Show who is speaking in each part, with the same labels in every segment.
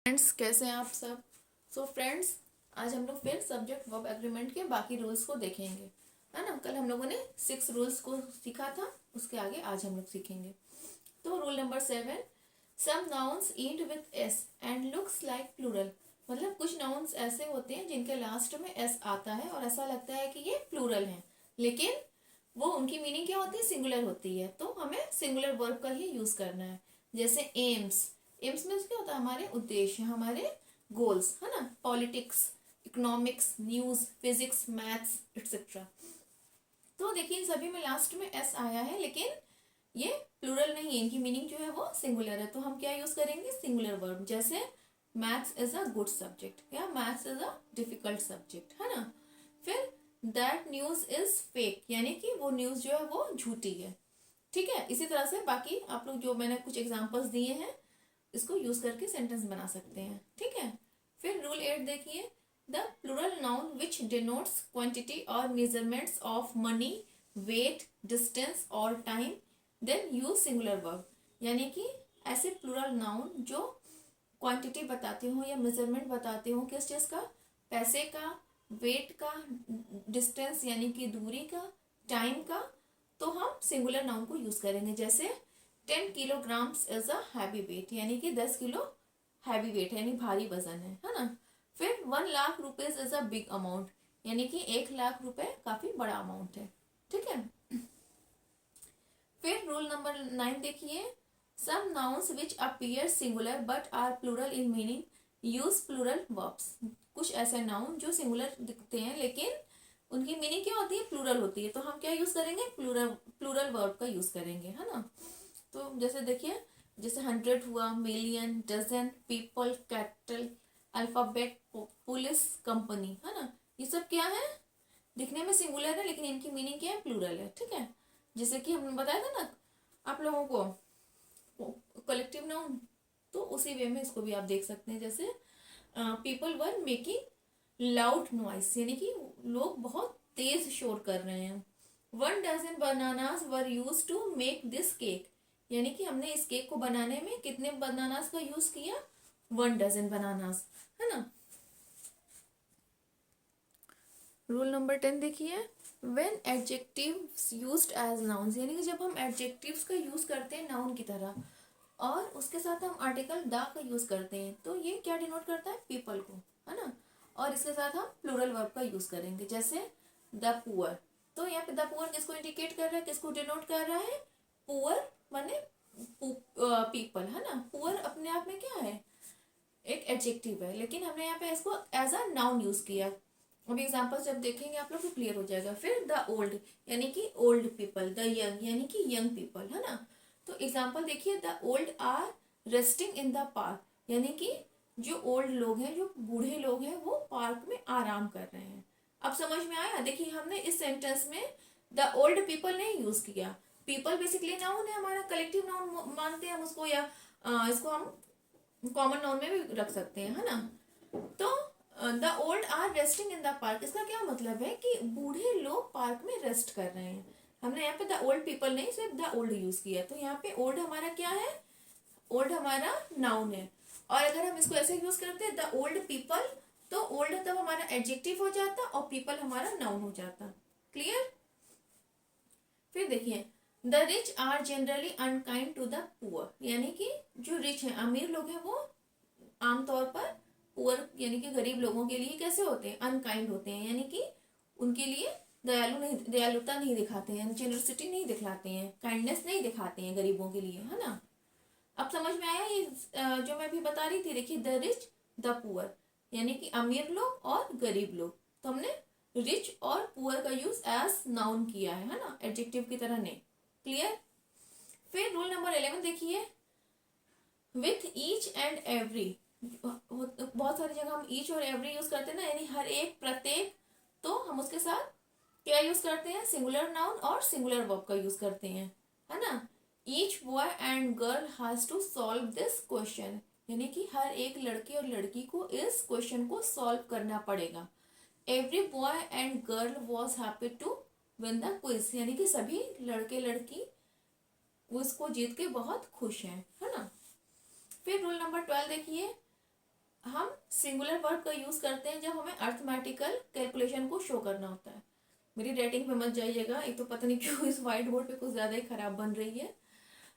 Speaker 1: Friends, कैसे हैं आप सब। फ्रेंड्स, आज हम लोग फिर सब्जेक्ट वर्ब एग्रीमेंट के बाकी रूल्स को देखेंगे, है ना। कल हम लोगों ने 6 रूल्स को सीखा था, उसके आगे आज हम लोग सीखेंगे। तो rule number 7, some nouns end with s and looks like plural. मतलब कुछ नाउन्स ऐसे होते हैं जिनके लास्ट में एस आता है और ऐसा लगता है कि ये प्लूरल है, लेकिन वो उनकी मीनिंग क्या होती है, सिंगुलर होती है। तो हमें सिंगुलर वर्ब का ही यूज करना है। जैसे एम्स, एम्स में क्या होता है, हमारे उद्देश्य, हमारे गोल्स, है ना। Politics, economics, news, physics, maths etcetera. तो देखिए सभी में लास्ट में एस आया है, लेकिन ये प्लूरल नहीं है, इनकी मीनिंग जो है वो सिंगुलर है। तो हम क्या यूज करेंगे, सिंगुलर वर्ब। जैसे maths is a good subject या maths is a difficult subject, है ना। फिर दैट न्यूज इज फेक, यानी कि वो न्यूज जो है वो झूठी है। ठीक है, इसी तरह से बाकी आप लोग जो मैंने कुछ एग्जांपल्स दिए हैं इसको यूज करके सेंटेंस बना सकते हैं। ठीक है। फिर रूल 8 देखिए, the plural noun which denotes quantity और measurements of money, weight, distance और time, then use singular verb. यानी कि ऐसे प्लूरल नाउन जो क्वांटिटी बताते हो या मेजरमेंट बताते हो, किस चीज का, पैसे का, वेट का, डिस्टेंस यानी कि दूरी का, टाइम का, तो हम सिंगुलर नाउन को यूज करेंगे। जैसे 10 kilograms is a heavy weight, यानी कि 10 किलो हैवी वेट है, यानी भारी वजन है ना। फिर 1 lakh rupees is a big amount, यानी कि 1 लाख रुपए काफी बड़ा अमाउंट है। ठीक है। फिर रूल नंबर 9 देखिए, some nouns which appear singular but are plural in meaning, use plural verbs. कुछ ऐसे नाउन जो सिंगुलर दिखते हैं लेकिन उनकी मीनिंग क्या होती है, प्लूरल होती है। तो हम क्या यूज करेंगे, प्लूरल प्लूरल वर्ब का यूज करेंगे, है ना। तो जैसे देखिए, जैसे 100 हुआ, million, dozen, people, cattle, alphabet, police, company, है ना। ये सब क्या है, दिखने में सिंगुलर है लेकिन इनकी मीनिंग क्या है, प्लूरल है। ठीक है। जैसे कि हमने बताया था ना आप लोगों को कलेक्टिव नाउन, तो उसी वे में इसको भी आप देख सकते हैं। जैसे people were making loud noise, यानी कि लोग बहुत तेज शोर कर रहे हैं। 1 dozen bananas were use to make this cake, यानी कि हमने इस केक को बनाने में कितने बनानास का यूज किया, 1 डजन बनानास, है ना। रूल नंबर 10 देखिए, when adjectives used as nouns, यानी कि जब हम एडजेक्टिव्स का यूज करते हैं नाउन की तरह और उसके साथ हम आर्टिकल द का यूज करते हैं, तो ये क्या डिनोट करता है, पीपल को, है ना। और इसके साथ हम प्लूरल वर्ब का यूज करेंगे। जैसे द पुअर, तो यहाँ पे द पुअर किसको इंडिकेट कर रहा है, किसको डिनोट कर रहा है, पुअर माने पीपल, है ना। पुअर अपने आप में क्या है, एक एडजेक्टिव है, लेकिन हमने यहाँ पे इसको एज अ नाउन यूज किया। अभी एग्जांपल जब देखेंगे आप लोग तो क्लियर हो जाएगा। फिर द ओल्ड, यानी कि ओल्ड पीपल, द यंग यानी कि यंग पीपल, है ना। तो एग्जांपल देखिए, the old are resting in the park, यानी कि जो ओल्ड लोग हैं, जो बूढ़े लोग हैं, वो पार्क में आराम कर रहे हैं। अब समझ में आया। देखिए हमने इस सेंटेंस में द ओल्ड पीपल नहीं यूज किया। पीपल बेसिकली नाउन है, हमारा कलेक्टिव नाउन मानते हैं हम उसको, या इसको हम कॉमन नाउन में भी रख सकते हैं, है ना। तो the old are resting in the park, इसका क्या मतलब है कि बूढ़े लोग पार्क में रेस्ट कर रहे हैं। हमने यहाँ पे द ओल्ड पीपल नहीं, सिर्फ द ओल्ड यूज किया। तो यहाँ पे ओल्ड हमारा क्या है, ओल्ड हमारा नाउन है। और अगर हम इसको ऐसे यूज करते हैं द ओल्ड पीपल, तो ओल्ड तब हमारा एडजेक्टिव हो जाता और पीपल हमारा नाउन हो जाता। क्लियर। फिर देखिए, the rich are generally unkind to the poor, यानी कि जो रिच है, अमीर लोग हैं, वो आमतौर पर पुअर यानी कि गरीब लोगों के लिए कैसे होते हैं, अनकाइंड होते हैं, यानी कि उनके लिए दयालुता नहीं दिखाते हैं, जेनरसिटी नहीं दिखलाते हैं, काइंडनेस नहीं दिखाते हैं गरीबों के लिए, है ना। अब समझ में आया ये जो मैं भी बता रही थी। देखिए द रिच, द पुअर, यानी कि अमीर लोग और गरीब लोग। तो हमने रिच और पुअर का यूज एज नाउन किया है ना, एडजेक्टिव की तरह नहीं। क्लियर। फिर रूल नंबर 11 देखिए, विथ ईच एंड एवरी, बहुत सारी जगह हम ईच और एवरी यूज करते हैं ना, यानी हर एक, प्रत्येक। तो हम उसके साथ क्या यूज करते हैं, सिंगुलर नाउन और सिंगुलर वर्ब का यूज करते हैं, है ना। Each boy and girl has to solve this question, यानी कि हर एक लड़के और लड़की को इस क्वेश्चन को सॉल्व करना पड़ेगा। Every boy and girl was happy to win the quiz, यानी कि सभी लड़के लड़की क्विज को जीत के बहुत खुश हैं, है ना। फिर रूल नंबर 12 देखिए, हम सिंगुलर वर्ब का यूज करते हैं जब हमें अर्थमेटिकल कैलकुलेशन को शो करना होता है। मेरी राइटिंग पे मत जाइएगा, एक तो पता नहीं क्यों इस व्हाइट बोर्ड पे कुछ ज्यादा ही खराब बन रही है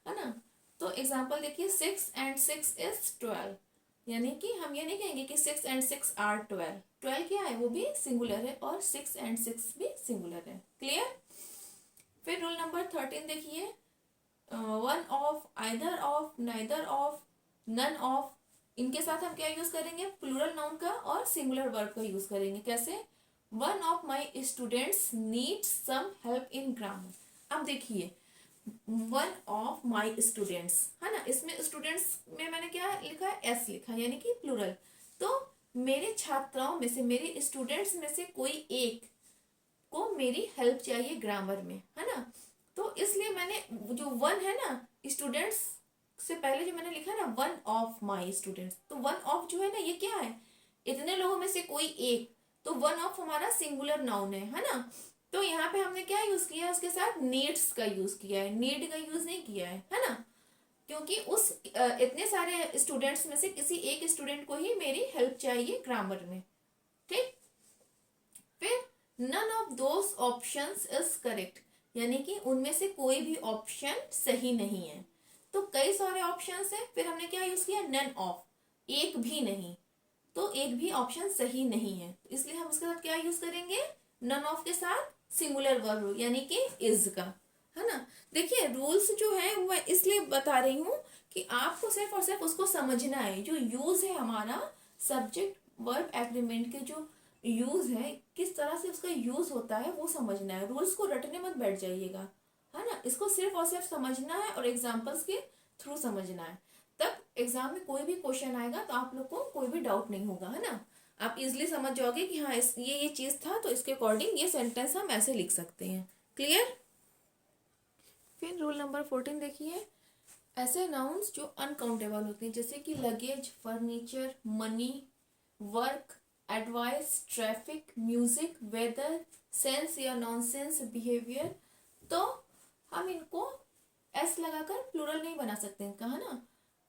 Speaker 1: ना। तो एग्जाम्पल देखिए, 6 and 6 is 12, यानी कि हम ये नहीं कहेंगे कि 6 and 6 are 12। 12 क्या है, वो भी सिंगुलर है, और 6 and 6 भी सिंगुलर है। क्लियर। फिर रूल नंबर 13 देखिए, one of, either of, neither of, none of, इनके साथ हम क्या यूज करेंगे, प्लूरल नाउन का और सिंगुलर वर्ब का यूज करेंगे। कैसे, one of my students need some help in grammar. अब देखिए, वन ऑफ माई स्टूडेंट्स है ना, इसमें स्टूडेंट्स में मैंने क्या लिखा है, एस लिखा, यानी कि प्लूरल। तो मेरे छात्राओं में से, मेरे स्टूडेंट्स में से कोई एक को मेरी हेल्प चाहिए ग्रामर में, है ना। तो इसलिए मैंने जो वन है ना, स्टूडेंट्स से पहले जो मैंने लिखा ना, वन ऑफ माई स्टूडेंट्स, तो वन ऑफ जो है ना, ये क्या है, इतने लोगों में से कोई एक। तो वन ऑफ हमारा सिंगुलर नाउन है ना। तो यहाँ पे हमने क्या यूज किया है, उसके साथ नीड्स का यूज किया है, नीड का यूज नहीं किया है ना। क्योंकि उस इतने सारे स्टूडेंट्स में से किसी एक स्टूडेंट को ही मेरी हेल्प चाहिए ग्रामर में। ठीक। फिर none of those options is correct, यानी कि उनमें से कोई भी ऑप्शन सही नहीं है। तो कई सारे ऑप्शंस हैं, फिर हमने क्या यूज किया, नन ऑफ, एक भी नहीं। तो एक भी ऑप्शन सही नहीं है, इसलिए हम उसके साथ क्या यूज करेंगे, नन ऑफ के साथ सिंगुलर वर्ब यानी कि इज का, है ना। देखिए रूल्स जो है मैं इसलिए बता रही हूँ कि आपको सिर्फ और सिर्फ उसको समझना है, जो यूज है हमारा सब्जेक्ट वर्ब एग्रीमेंट के जो यूज है, किस तरह से उसका यूज होता है वो समझना है। रूल्स को रटने मत बैठ जाइएगा, है ना। इसको सिर्फ और सिर्फ समझना है और एग्जाम्पल्स के थ्रू समझना है। तब एग्जाम में कोई भी क्वेश्चन आएगा तो आप लोग को कोई भी डाउट नहीं होगा, है ना। आप इजिली समझ जाओगे कि हाँ ये चीज था, तो इसके अकॉर्डिंग ये सेंटेंस हम ऐसे लिख सकते हैं। क्लियर। फिर रूल नंबर 14 देखिए, ऐसे नाउन्स जो अनकाउंटेबल होते हैं, जैसे कि luggage, furniture, money, work, advice, traffic, music, weather, sense या नॉनसेंस, बिहेवियर, तो हम इनको एस लगाकर प्लूरल नहीं बना सकते इनका, है ना।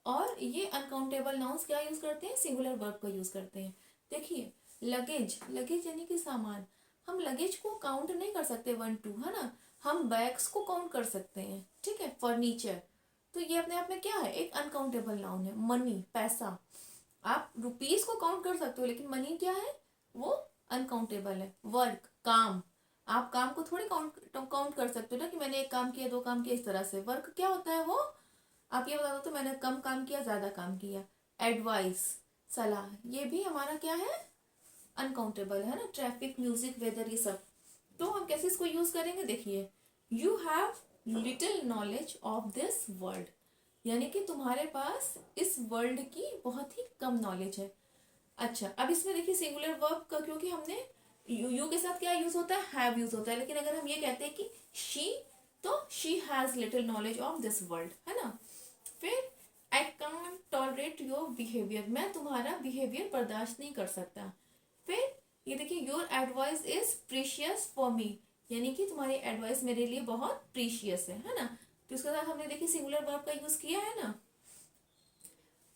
Speaker 1: और ये अनकाउंटेबल नाउन्स क्या यूज करते हैं, सिंगुलर वर्ब का यूज करते हैं। देखिए लगेज, लगेज यानी कि सामान, हम लगेज को काउंट नहीं कर सकते 1 2, है ना। हम बैग्स को काउंट कर सकते हैं, ठीक है। फर्नीचर, तो ये अपने आप में क्या है, एक अनकाउंटेबल नाउन है। मनी, पैसा, आप रुपीज को काउंट कर सकते हो, लेकिन मनी क्या है, वो अनकाउंटेबल है। वर्क, काम, आप काम को थोड़ी काउंट कर सकते हो ना, कि मैंने एक काम किया, दो काम किया, इस तरह से। वर्क क्या होता है, वो आप ये बता दो तो मैंने कम काम किया, ज्यादा काम किया। एडवाइस, सलाह, ये भी हमारा क्या है, अनकाउंटेबल है ना। ट्रैफिक, म्यूजिक, वेदर, ये सब। तो हम कैसे इसको यूज करेंगे, देखिए, you have little knowledge of this world, यानी कि तुम्हारे पास इस वर्ल्ड की बहुत ही कम नॉलेज है। अच्छा, अब इसमें देखिए सिंगुलर वर्ब का, क्योंकि हमने यू के साथ क्या यूज होता है, हैव यूज होता है। लेकिन अगर हम ये कहते हैं कि शी, तो she has little knowledge of this world, है ना। फिर I can't tolerate your behaviour, मैं तुम्हारा बिहेवियर बर्दाश्त नहीं कर सकता। फिर ये देखिए, your advice is precious for me, यानी कि तुम्हारी एडवाइस मेरे लिए बहुत प्रीशियस है ना। तो इसके साथ हमने देखिए सिंगुलर वर्ब का यूज किया है ना।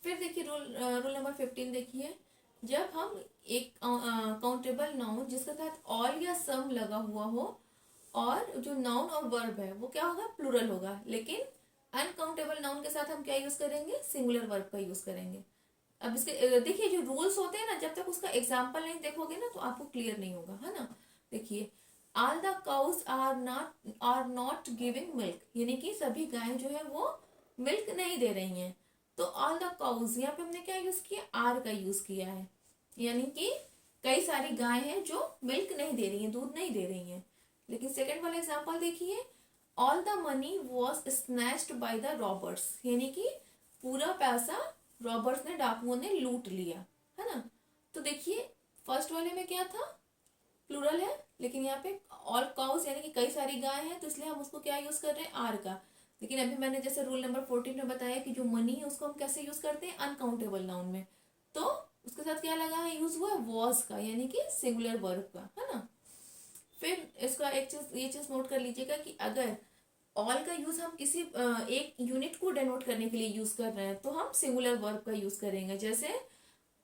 Speaker 1: फिर देखिए रूल नंबर 15 देखिए, जब हम एक काउंटेबल नाउन जिसके साथ ऑल या सम लगा हुआ हो, और जो नाउन और वर्ब है वो क्या होगा, प्लूरल होगा। लेकिन अनकाउंटेबल नाउन के साथ हम क्या यूज करेंगे, सिंगुलर वर्ब का यूज करेंगे। अब इसके देखिए जो रूल्स होते हैं ना, जब तक उसका एग्जाम्पल नहीं देखोगे ना तो आपको क्लियर नहीं होगा, है ना। देखिए, all the cows are not giving milk, यानी कि सभी गायें जो है वो मिल्क नहीं दे रही हैं। तो ऑल द काउज, यहाँ पे हमने क्या यूज किया, आर का यूज किया है, यानी कि कई सारी गायें हैं जो मिल्क नहीं दे रही हैं, दूध नहीं दे रही हैं। लेकिन सेकंड वाला एग्जांपल देखिए, all the money was snatched by the Roberts, यानी कि पूरा पैसा रॉबर्ट्स ने, डाकुओं ने लूट लिया, है ना। तो देखिए फर्स्ट वाले में क्या था, प्लूरल है, लेकिन यहाँ पे ऑल काउस यानी कि कई सारी गाय हैं, तो इसलिए हम उसको क्या यूज कर रहे हैं, आर का। लेकिन अभी मैंने जैसे रूल नंबर 14 में बताया कि जो मनी है उसको हम कैसे यूज करते हैं, अनकाउंटेबल नाउन में। तो उसके साथ क्या लगा है, यूज हुआ वॉज का, यानी कि सिंगुलर वर्ब का, है ना। फिर इसका एक चीज, ये चीज नोट कर लीजिएगा कि अगर ऑल का यूज हम किसी एक यूनिट को डेनोट करने के लिए यूज कर रहे हैं, तो हम सिंगुलर वर्ब का यूज करेंगे। जैसे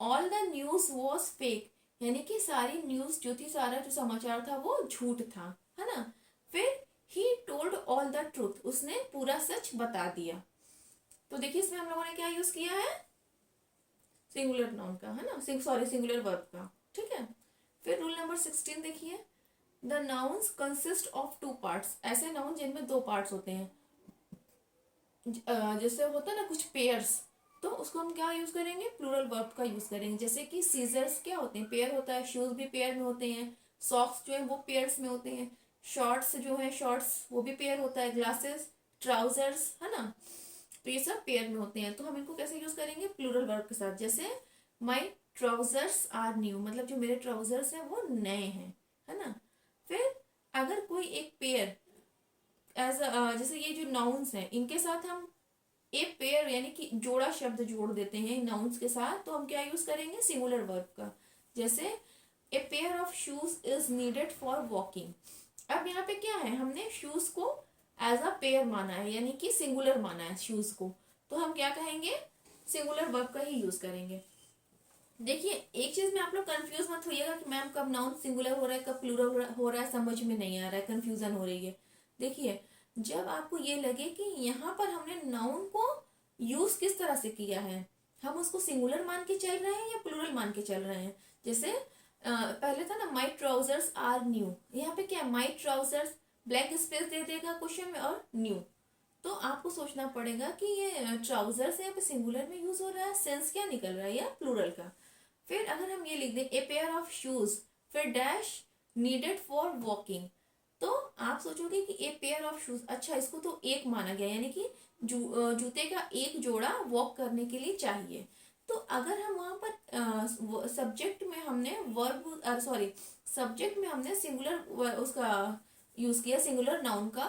Speaker 1: all the news was fake, यानी कि सारी न्यूज जो थी, सारा जो समाचार था वो झूठ था, है ना। फिर he told all the truth, उसने पूरा सच बता दिया। तो देखिए इसमें हम लोगों ने क्या यूज किया है, सिंगुलर नाउन का, है ना, सॉरी सिंगुलर वर्ब का, ठीक है। फिर रूल नंबर 16 देखिए, the nouns consist of two parts, ऐसे नाउन जिनमें दो पार्ट्स होते हैं। जैसे होता है ना कुछ पेयर्स, तो उसको हम क्या यूज करेंगे, प्लूरल वर्ब का यूज करेंगे। जैसे कि सीजर्स क्या होते हैं, पेयर होता है, शूज भी पेयर में होते हैं, सॉक्स जो है वो पेयर्स में होते हैं, शॉर्ट्स जो है शॉर्ट्स वो भी पेयर होता है, ग्लासेस, ट्राउजर्स, है ना, तो ये सब पेयर में होते हैं। तो हम इनको कैसे यूज करेंगे, प्लूरल वर्ब के साथ। जैसे माई ट्राउजर्स आर न्यू, मतलब जो मेरे ट्राउजर्स हैं वो नए हैं, है ना। फिर अगर कोई एक पेयर एज जैसे ये जो नाउन्स हैं इनके साथ हम एक पेयर यानी कि जोड़ा शब्द जोड़ देते हैं नाउन्स के साथ, तो हम क्या यूज करेंगे, सिंगुलर वर्ब का। जैसे a pair of shoes is needed for walking. अब यहाँ पे क्या है, हमने शूज को एज अ पेयर माना है, यानी कि सिंगुलर माना है शूज को, तो हम क्या कहेंगे, सिंगुलर वर्ब का ही यूज करेंगे। देखिए एक चीज में आप लोग कंफ्यूज मत होइएगा कि मैम कब नाउन सिंगुलर हो रहा है कब प्लूरल हो रहा है, समझ में नहीं आ रहा है, कंफ्यूजन हो रही है। देखिए जब आपको ये लगे कि यहाँ पर हमने नाउन को यूज किस तरह से किया है, हम उसको सिंगुलर मान के चल रहे हैं या प्लूरल मान के चल रहे हैं। जैसे पहले था ना माई ट्राउजर्स आर न्यू, यहाँ पे क्या है, माई ट्राउजर्स ब्लैंक स्पेस दे देगा क्वेश्चन में और न्यू, तो आपको सोचना पड़ेगा कि ये ट्राउजर्स यहाँ पे सिंगुलर में यूज हो रहा है, सेंस क्या निकल रहा है, या प्लूरल का। फिर अगर हम ये लिख दें ए पेयर ऑफ शूज फिर डैश नीडेड फॉर वॉकिंग, तो आप सोचोगे कि ए पेयर ऑफ शूज, अच्छा इसको तो एक माना गया, यानी कि जूते का एक जोड़ा वॉक करने के लिए चाहिए। तो अगर हम वहां पर सब्जेक्ट में हमने वर्ब सॉरी सब्जेक्ट में हमने सिंगुलर उसका यूज किया, सिंगुलर नाउन का,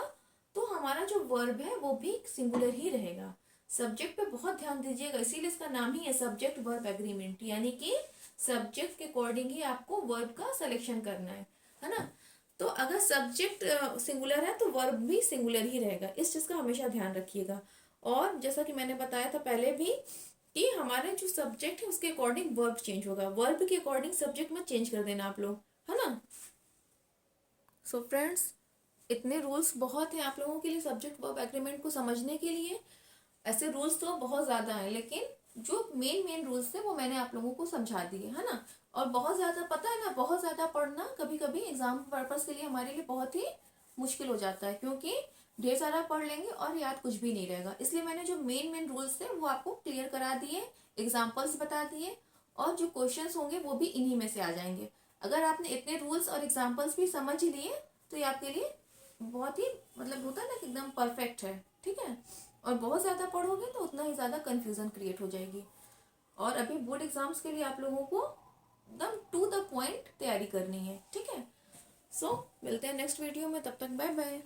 Speaker 1: तो हमारा जो वर्ब है वो भी सिंगुलर ही रहेगा। सब्जेक्ट पे बहुत ध्यान दीजिएगा, इसीलिए इसका नाम ही है सब्जेक्ट वर्ब एग्रीमेंट, यानी कि सब्जेक्ट के अकॉर्डिंग ही आपको वर्ब का सिलेक्शन करना है ना। तो अगर सब्जेक्ट सिंगुलर है तो वर्ब भी सिंगुलर ही रहेगा, इस चीज का हमेशा ध्यान रखिएगा। और जैसा कि मैंने बताया था पहले भी कि हमारे जो सब्जेक्ट है उसके अकॉर्डिंग वर्ब चेंज होगा, वर्ब के अकॉर्डिंग सब्जेक्ट में चेंज कर देना आप लोग, है ना। सो फ्रेंड्स इतने रूल्स बहुत हैं आप लोगों के लिए सब्जेक्ट वर्ब एग्रीमेंट को समझने के लिए। ऐसे रूल्स तो बहुत ज़्यादा हैं, लेकिन जो मेन मेन रूल्स थे वो मैंने आप लोगों को समझा दिए, है ना। और बहुत ज़्यादा पता है ना, बहुत ज़्यादा पढ़ना कभी कभी एग्जाम पर्पज़ के लिए हमारे लिए बहुत ही मुश्किल हो जाता है, क्योंकि ढेर सारा पढ़ लेंगे और याद कुछ भी नहीं रहेगा। इसलिए मैंने जो मेन मेन रूल्स थे वो आपको क्लियर करा दिए, एग्जाम्पल्स बता दिए, और जो क्वेश्चंस होंगे वो भी इन्हीं में से आ जाएंगे। अगर आपने इतने रूल्स और एग्जाम्पल्स भी समझ लिए तो ये आपके लिए बहुत ही मतलब होता है ना कि एकदम परफेक्ट है, ठीक है। और बहुत ज़्यादा पढ़ोगे तो उतना ही ज़्यादा कन्फ्यूज़न क्रिएट हो जाएगी। और अभी बोर्ड एग्जाम्स के लिए आप लोगों को एकदम टू द पॉइंट तैयारी करनी है, ठीक है। सो मिलते हैं नेक्स्ट वीडियो में, तब तक बाय बाय।